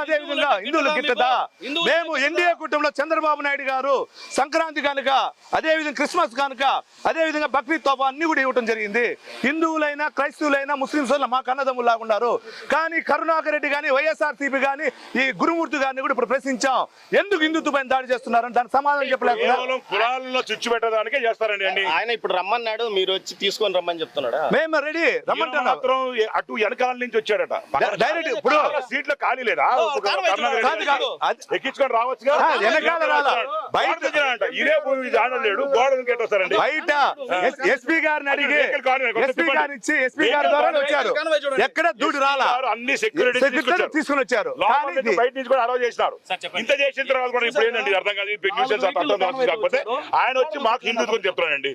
అదే విధంగా హిందువులు గిట్టదా? మేము ఎన్డీఏ కుటుంబంలో చంద్రబాబు నాయుడు గారు సంక్రాంతి కనుక, అదే విధంగా క్రిస్మస్ కనుక, అదే విధంగా బక్రీద్ తోఫా అన్ని కూడా ఇవ్వడం జరిగింది. హిందువులైనా క్రైస్తవులైనా ముస్లింస్ మా కన్నదమ్ములు లాగున్నారు. కానీ కరుణాకర్ రెడ్డి కానీ వైఎస్ఆర్సీపీ కానీ ఈ గురుమూర్తి గారిని కూడా ఇప్పుడు ప్రశ్నించాం, ఎందుకు హిందుత్వ పైన దాడి చేస్తున్నారని దానికి సమాధానం చెప్పలేకపోతే కులాలలో చుచ్చు పెట్టడానికే చేస్తారండి. ఆయన ఇప్పుడు రమ్మన్నాడు, మీరు వచ్చి తీసుకొని రమ్మని చెప్తున్నాడా? మేము రెడీ రమ్మంటున్నాం. అటు వెనకాల నుంచి వచ్చాడట డైరెక్ట్ ఇప్పుడు సీట్లో ఖాళీ లేదా ఎక్కించుకొని రావచ్చుగా. వెనకాల రాలా, బయట ఇదే లేడు గోడ వస్తారండి. బయట ఎస్పీ గారిని అడిగి ఎస్పీ గారు ఇచ్చి ఎస్పీ గారి ద్వారా వచ్చారు. ఎక్కడ దూడి రాలా, అన్ని సెక్యూరిటీ తీసుకుని వచ్చారు. బయట నుంచి కూడా అలౌ చేసినారు. ఇంత చేసిన తర్వాత కూడా ఇప్పుడు ఏంటండి అర్థం కాదు. కాకపోతే ఆయన వచ్చి మాకు హిందుత్వం చెప్తున్నాడండి.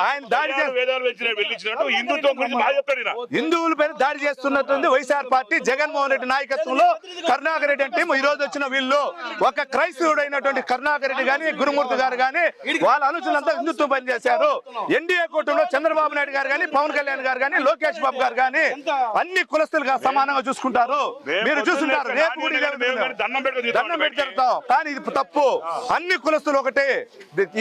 ఆయన దాడి వేదాలు వెళ్ళించినట్టు హిందుత్వం గురించి బాగా చెప్తాడు. హిందువుల పైన దాడి చేస్తున్నట్టుంది వైఎస్ఆర్ పార్టీ జగన్మోహన్ రెడ్డి నాయకత్వంలో. కరుణాకర్ రెడ్డి అంటే ఈ రోజు వచ్చిన వీళ్ళు ఒక క్రైస్తవుడు అయినటువంటి కరుణాకర్ రెడ్డి గాని గురుమూర్తి గారు గాని వాళ్ళ అనుచరులంతా హిందుత్వం పనిచేశారు. ఎన్డీఏ కూటమిలో చంద్రబాబు నాయుడు గారు గాని, పవన్ కళ్యాణ్ గారు గాని, లోకేష్ బాబు గారు గాని అన్ని కులస్తులుగా సమానంగా చూసుకుంటారు. మీరు చూసుకుంటారు. రేపు దండం పెట్టి జరుగుతాం. కానీ ఇది తప్పు. అన్ని కులస్తులు ఒకటే.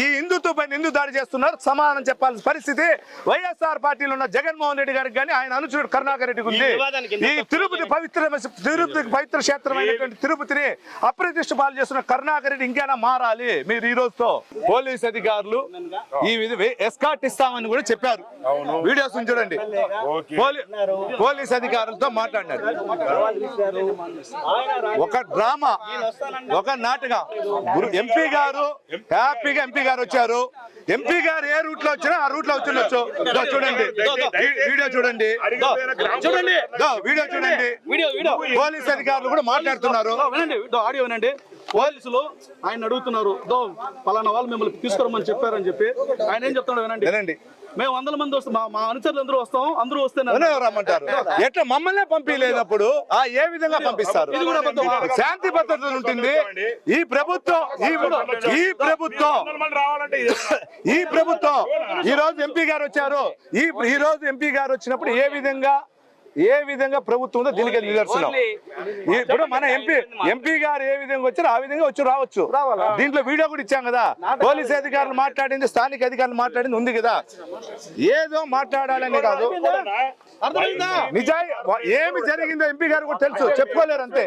ఈ హిందుత్వం పైన ఎందుకు దాడి చేస్తున్నారు సమాధానం చెప్పాల్సిన పరిస్థితి వైఎస్ఆర్ పార్టీలో ఉన్న జగన్మోహన్ రెడ్డి గారికి కానీ ఆయన అనుచరుడు కరుణాకర్ రెడ్డికి ఉంది. ఈ తిరుపతి పవిత్ర క్షేత్రమైనటువంటి తిరుపతిని అప్రతిష్ట పాలు చేస్తున్న కరుణాకర్ రెడ్డి ఇంకైనా మారాలి. మీరు ఈ రోజుతో పోలీస్ అధికారులు ఈ ఎస్కాట్ ఇస్తామని కూడా చెప్పారు. వీడియోస్ చూడండి. పోలీస్ అధికారులతో మాట్లాడినారు. ఒక డ్రామా, ఒక నాటకం. ఎంపీ గారు హ్యాపీగా ఎంపీ గారు వచ్చారు. ఎంపీ గారు ఏ రూట్ లో వచ్చినా ఆ రూట్ లో వచ్చిండొచ్చు. చూడండి, వీడియో చూడండి, వీడియో చూడండి. పోలీస్ అధికారులు కూడా మాట్లాడుతున్నారు. ఆడియో వినండి. పోలీసులు ఆయన అడుగుతున్నారు, పలానా వాళ్ళు మిమ్మల్ని తీసుకురమ్మని చెప్పారని చెప్పి. ఆయన ఏం చెప్తున్నాడు వినండి. మేము 100 మంది వస్తాం, మా అనుచరులు అందరూ వస్తాం, అందరూ వస్తే రమ్మంటారు. ఎట్లా మమ్మల్నే పంపించలేనప్పుడు ఏ విధంగా పంపిస్తారు? శాంతి భద్రతలు ఉంటుంది ఈ ప్రభుత్వం. ఈ ప్రభుత్వం ఈ రోజు ఎంపీ గారు వచ్చారు. ఈ రోజు ఎంపీ గారు వచ్చినప్పుడు ఏ విధంగా ప్రభుత్వం ఉందో దీనికి నిదర్శనం. ఇప్పుడు మన ఎంపీ గారు ఏ విధంగా వచ్చారో ఆ విధంగా రావచ్చు. దీంట్లో వీడియో కూడా ఇచ్చాం కదా. పోలీస్ అధికారులు మాట్లాడింది, స్థానిక అధికారులు మాట్లాడింది ఉంది కదా. ఏదో మాట్లాడాలని కాదు, నిజాయి ఏమి జరిగిందో ఎంపీ గారు కూడా తెలుసు, చెప్పుకోలేరు అంతే.